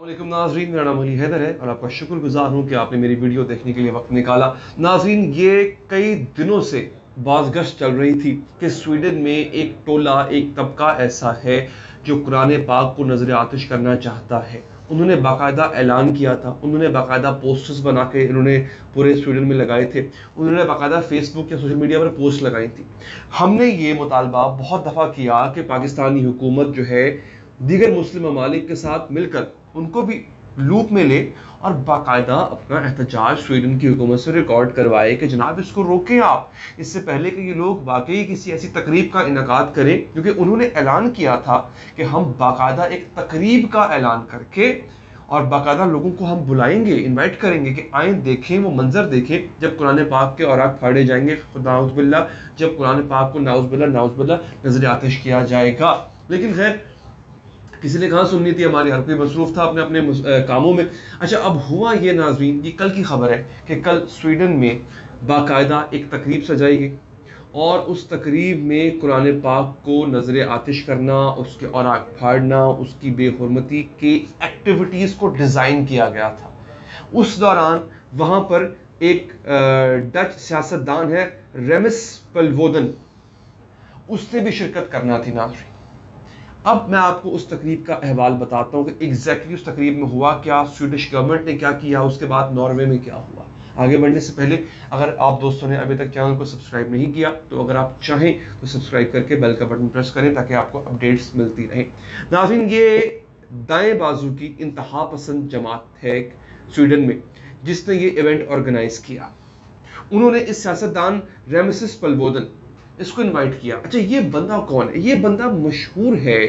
वालेकुम नाज़रीन, मेरा नाम अली हैदर है और आपका शुक्रगुजार हूँ कि आपने मेरी वीडियो देखने के लिए वक्त निकाला। नाज़रीन, ये कई दिनों से बाज़गश्त चल रही थी कि स्वीडन में एक टोला, एक तबका ऐसा है जो कुरान पाक को नज़र आतिश करना चाहता है। उन्होंने बाकायदा ऐलान किया था, उन्होंने बाकायदा पोस्टर्स बना के इन्होंने पूरे स्वीडन में लगाए थे, उन्होंने बाकायदा फेसबुक या सोशल मीडिया पर पोस्ट लगाई थी। हमने ये मुतालबा बहुत दफ़ा किया कि पाकिस्तानी हुकूमत जो है दीगर मुस्लिम ममालिक के साथ मिलकर उनको भी लूप में ले और बाकायदा अपना एहतजाज स्वीडन की हुकूमत से रिकॉर्ड करवाए कि जनाब इसको रोकें आप, इससे पहले कि ये लोग वाकई किसी ऐसी तकरीब का इनकाद करें। क्योंकि उन्होंने ऐलान किया था कि हम बाकायदा एक तकरीब का ऐलान करके और बाकायदा लोगों को हम बुलाएंगे, इनवाइट करेंगे कि आएँ देखें, वो मंजर देखें जब कुरान पाक के औराक फाड़े जाएंगे, नाउज़ुबिल्लाह, जब कुरान पाक को नाउज़ुबिल्लाह नजर आतिश किया जाएगा। लेकिन खैर किसी ने कहाँ सुननी थी, हमारी हर कोई मसरूफ था अपने अपने कामों में। अच्छा, अब हुआ ये नाज़रीन, ये कल की खबर है कि कल स्वीडन में बाकायदा एक तकरीब सजाई गई और उस तकरीब में कुरान पाक को नज़र आतिश करना, उसके औराक फाड़ना, उसकी बेहुरमती की एक्टिविटीज़ को डिज़ाइन किया गया था। उस दौरान वहाँ पर एक डच सियासतदान है रेमिस पलवोदन, उसने भी शिरकत करना थी नाज़रीन। अब मैं आपको उस तकरीब का अहवाल बताता हूँ कि एग्जैक्टली उस तकरीब में हुआ क्या, स्वीडिश गवर्नमेंट ने क्या किया, उसके बाद नॉर्वे में क्या हुआ। आगे बढ़ने से पहले अगर आप दोस्तों ने अभी तक चैनल को सब्सक्राइब नहीं किया तो अगर आप चाहें तो सब्सक्राइब करके बेल का बटन प्रेस करें ताकि आपको अपडेट्स मिलती रहें। नाज़रीन, ये दाएं बाजू की इंतहा पसंद जमात है स्वीडन में जिसने ये इवेंट ऑर्गेनाइज किया। उन्होंने इस सियासतदान रेमिस पलवोदन इसको इनवाइट किया। अच्छा, ये बंदा कौन है? ये बंदा मशहूर है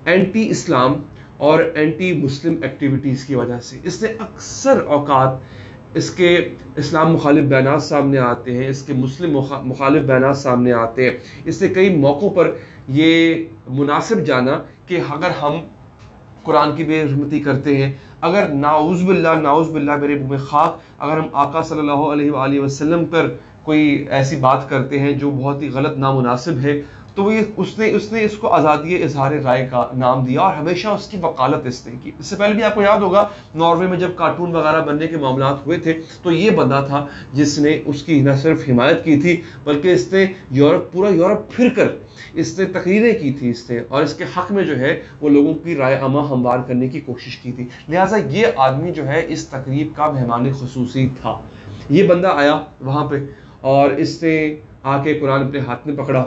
एंटी इस्लाम और एंटी मुस्लिम एक्टिविटीज़ की वजह से। इसने अक्सर औकात इसके इस्लाम मुखालिफ बयानात सामने आते हैं, इसके मुस्लिम मुखालिफ बयानात सामने आते हैं। इसने कई मौक़ों पर ये मुनासिब जाना कि अगर हम कुरान की बेहुरमती करते हैं, अगर नाउज़ुबिल्लाह मेरे मुँह में खाक, अगर हम आका सल्लल्लाहु अलैहि वसल्लम पर कोई ऐसी बात करते हैं जो बहुत ही गलत नामुनासिब है, तो ये उसने इसको आज़ादी इजहार राय का नाम दिया और हमेशा उसकी वकालत इसने की। इससे पहले भी आपको याद होगा नॉर्वे में जब कार्टून वगैरह बनने के मामलात हुए थे तो ये बंदा था जिसने उसकी न सिर्फ हिमायत की थी बल्कि इसने पूरा यूरोप फिर कर इसने तकरीरें की थी इसने, और इसके हक़ में जो है वो लोगों की राय अमा हमवार करने की कोशिश की थी। लिहाजा ये आदमी जो है इस तकरीब का मेहमान खुसूसी था। ये बंदा आया वहाँ पे और इसने आके कुरान अपने हाथ में पकड़ा।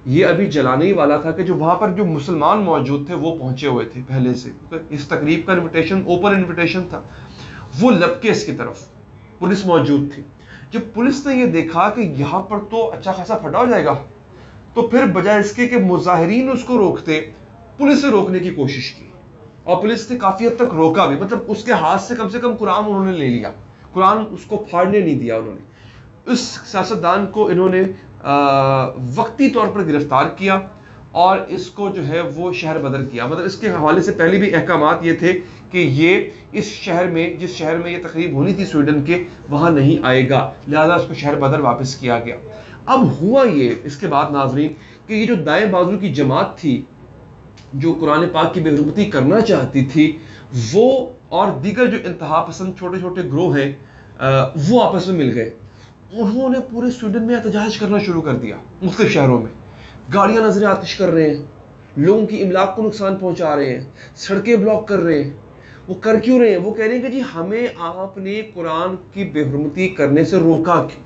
ये अभी जलाने ही वाला था कि जो वहाँ पर जो मुसलमान मौजूद थे वो पहुँचे हुए थे पहले से। इस तकरीब का इन्विटेशन ओपन इन्विटेशन था। वो लपके इसकी तरफ पुलिस मौजूद थी। जब पुलिस ने ये देखा कि यहाँ पर तो अच्छा खासा फटा हो जाएगा, तो फिर बजाय इसके कि मुजाहिरीन उसको रोकते, पुलिस ने रोकने की कोशिश की और पुलिस ने काफ़ी हद तक रोका भी। मतलब उसके हाथ से कम कुरान उन्होंने ले लिया, कुरान उसको फाड़ने नहीं दिया उन्होंने। इस सियासतदान को इन्होंने वक्ती तौर पर गिरफ्तार किया और इसको जो है वो शहर बदर किया। मतलब इसके हवाले से पहले भी अहकामात ये थे कि ये इस शहर में, जिस शहर में ये तकरीब होनी थी स्वीडन के, वहाँ नहीं आएगा, लिहाजा उसको शहर बदर वापस किया गया। अब हुआ ये इसके बाद नाजरीन कि ये जो दाएं बाजू की जमात थी जो कुरान पाक की बेहुरमती करना चाहती थी, वो और दीगर जो इंतहा पसंद छोटे छोटे ग्रोह हैं वो आपस में मिल गए। उन्होंने पूरे स्वीडन में एहतजाज करना शुरू कर दिया। मुख्तलिफ शहरों में गाड़ियां नजर आतिश कर रहे हैं, लोगों की इमलाक को नुकसान पहुंचा रहे हैं, सड़कें ब्लॉक कर रहे हैं। वो कर क्यों रहे हैं? वो कह रहे हैं कि जी हमें आपने कुरान की बेहुरमती करने से रोका क्यों?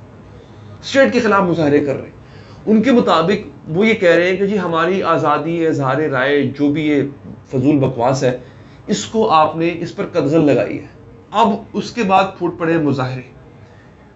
स्टेट के खिलाफ मुजाहरे कर रहे हैं। उनके मुताबिक वो ये कह रहे हैं कि जी हमारी आज़ादी इज़हार राय जो भी ये फजूल बकवास है, इसको आपने इस पर कदगन लगाई है। अब उसके बाद फूट पड़े मुजाहरे।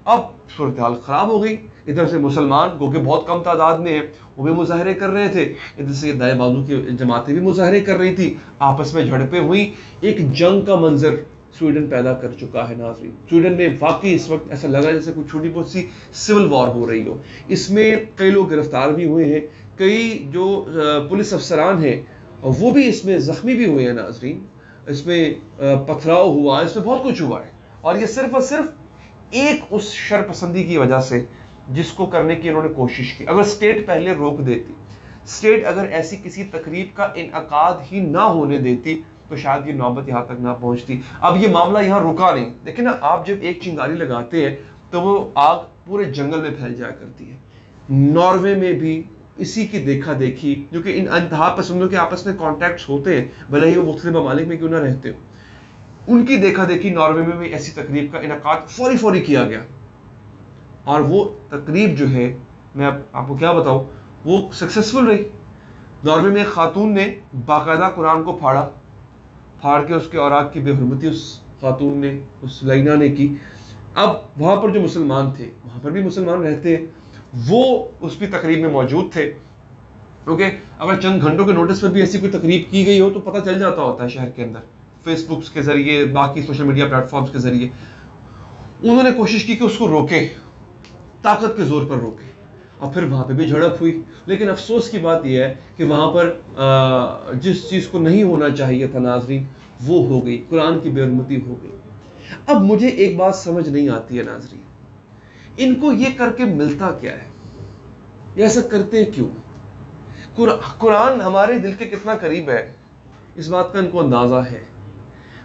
अब सूरत हाल ख़राब हो गई। इधर से मुसलमान जो कि बहुत कम तादाद में है वो भी मुजाहरे कर रहे थे, इधर से दाएं बाजू की जमातें भी मुजाहरे कर रही थी, आपस में झड़पें हुई। एक जंग का मंजर स्वीडन पैदा कर चुका है नाज़रीन। स्वीडन में वाकई इस वक्त ऐसा लगा जैसे कोई छोटी बहुत सी सिविल वॉर हो रही हो। इसमें कई लोग गिरफ्तार भी हुए हैं, कई जो पुलिस अफसरान हैं वो भी इसमें ज़ख्मी भी हुए हैं नाज़रीन। इसमें पथराव हुआ, इसमें बहुत कुछ हुआ है और ये सिर्फ और सिर्फ एक उस शरपसंदी की वजह से जिसको करने की इन्होंने कोशिश की। अगर स्टेट पहले रोक देती, स्टेट अगर ऐसी किसी तकरीब का इनअकाद ही ना होने देती, تو شاید یہ نوبت یہاں تک نہ پہنچتی. اب یہ معاملہ یہاں رکا نہیں. دیکھیں نا, آپ جب ایک چنگاری لگاتے ہیں تو وہ آگ پورے جنگل میں پھیل جایا کرتی ہے. ناروے میں بھی اسی کی دیکھا دیکھی, جو کہ ان انتہا پسندوں کے آپس میں کانٹیکٹس ہوتے ہیں, بھلے ہی وہ مختلف ممالک میں کیوں نہ رہتے ہو, ان کی دیکھا دیکھی ناروے میں بھی ایسی تقریب کا انعقاد فوری کیا گیا. اور وہ تقریب جو ہے, میں آپ کو کیا بتاؤں, وہ سکسیسفل رہی. ناروے میں ایک خاتون نے باقاعدہ قرآن کو پھاڑ کے اس کے اوراق کی بے حرمتی اس خاتون نے, اس لائنا نے کی. اب وہاں پر جو مسلمان تھے, وہاں پر بھی مسلمان رہتے ہیں, وہ اس بھی تقریب میں موجود تھے. کیونکہ اگر چند گھنٹوں کے نوٹس پر بھی ایسی کوئی تقریب کی گئی ہو تو پتہ چل جاتا ہوتا ہے شہر کے اندر, فیس بکس کے ذریعے, باقی سوشل میڈیا پلیٹ فارمز کے ذریعے. انہوں نے کوشش کی کہ اس کو روکے, طاقت کے زور پر روکے, اور پھر وہاں پہ بھی جھڑپ ہوئی. لیکن افسوس کی بات یہ ہے کہ وہاں پر جس چیز کو نہیں ہونا چاہیے تھا ناظرین, وہ ہو گئی, قرآن کی بے حرمتی ہو گئی. اب مجھے ایک بات سمجھ نہیں آتی ہے ناظرین, ان کو یہ کر کے ملتا کیا ہے, یہ ایسا کرتے کیوں؟ قرآن ہمارے دل کے کتنا قریب ہے, اس بات کا ان کو اندازہ ہے.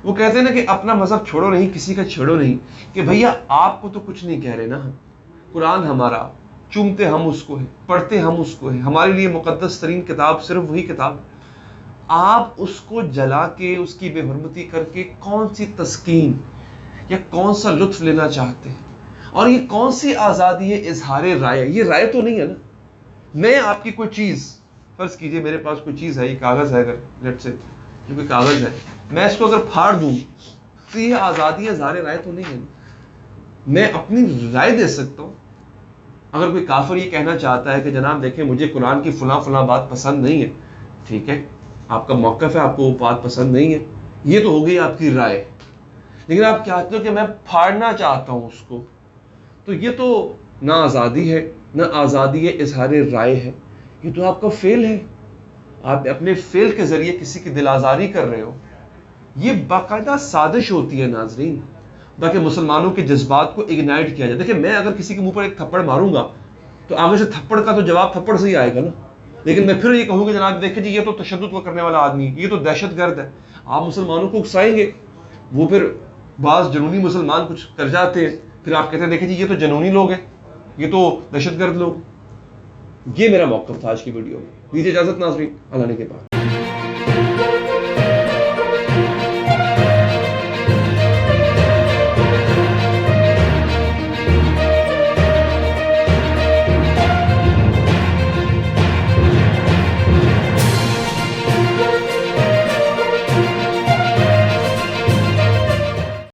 وہ کہتے ہیں نا کہ اپنا مذہب چھوڑو نہیں, کسی کا چھوڑو نہیں, کہ بھیا آپ کو تو کچھ نہیں کہہ رہے نا, ہم قرآن ہمارا, چومتے ہم اس کو ہیں, پڑھتے ہم اس کو ہیں, ہمارے لیے مقدس ترین کتاب صرف وہی کتاب. آپ اس کو جلا کے, اس کی بے حرمتی کر کے کون سی تسکین یا کون سا لطف لینا چاہتے ہیں؟ اور یہ کون سی آزادی ہے اظہار رائے؟ یہ رائے تو نہیں ہے نا. میں آپ کی کوئی چیز, فرض کیجئے میرے پاس کوئی چیز ہے, یہ کاغذ ہے, اگر لیٹ سے جو کوئی کاغذ ہے, میں اس کو اگر پھاڑ دوں تو یہ آزادی ہے اظہار رائے تو نہیں ہے. میں اپنی رائے دے سکتا ہوں. اگر کوئی کافر یہ کہنا چاہتا ہے کہ جناب دیکھیں مجھے قرآن کی فلاں بات پسند نہیں ہے, ٹھیک ہے, آپ کا موقف ہے, آپ کو وہ بات پسند نہیں ہے, یہ تو ہو گئی آپ کی رائے. لیکن آپ کہتے ہو کہ میں پھاڑنا چاہتا ہوں اس کو, تو یہ تو نہ آزادی ہے, نہ آزادی ہے اظہار رائے ہے, یہ تو آپ کا فعل ہے. آپ اپنے فعل کے ذریعے کسی کی دل آزاری کر رہے ہو. یہ باقاعدہ سازش ہوتی ہے ناظرین, تاکہ مسلمانوں کے جذبات کو اگنائٹ کیا جائے. دیکھیں میں اگر کسی کے منہ پر ایک تھپڑ ماروں گا تو آگے سے تھپڑ کا تو جواب تھپڑ سے ہی آئے گا نا. لیکن میں پھر یہ کہوں گا جناب دیکھیں جی یہ تو تشدد کو کرنے والا آدمی ہے, یہ تو دہشت گرد ہے. آپ مسلمانوں کو اکسائیں گے, وہ پھر بعض جنونی مسلمان کچھ کر جاتے ہیں, پھر آپ کہتے ہیں دیکھیں جی یہ تو جنونی لوگ ہیں, یہ تو دہشت گرد لوگ. یہ میرا موقف تھا آج کی ویڈیو میں. دیجیے اجازت ناظرین, اللہ نے کے بعد.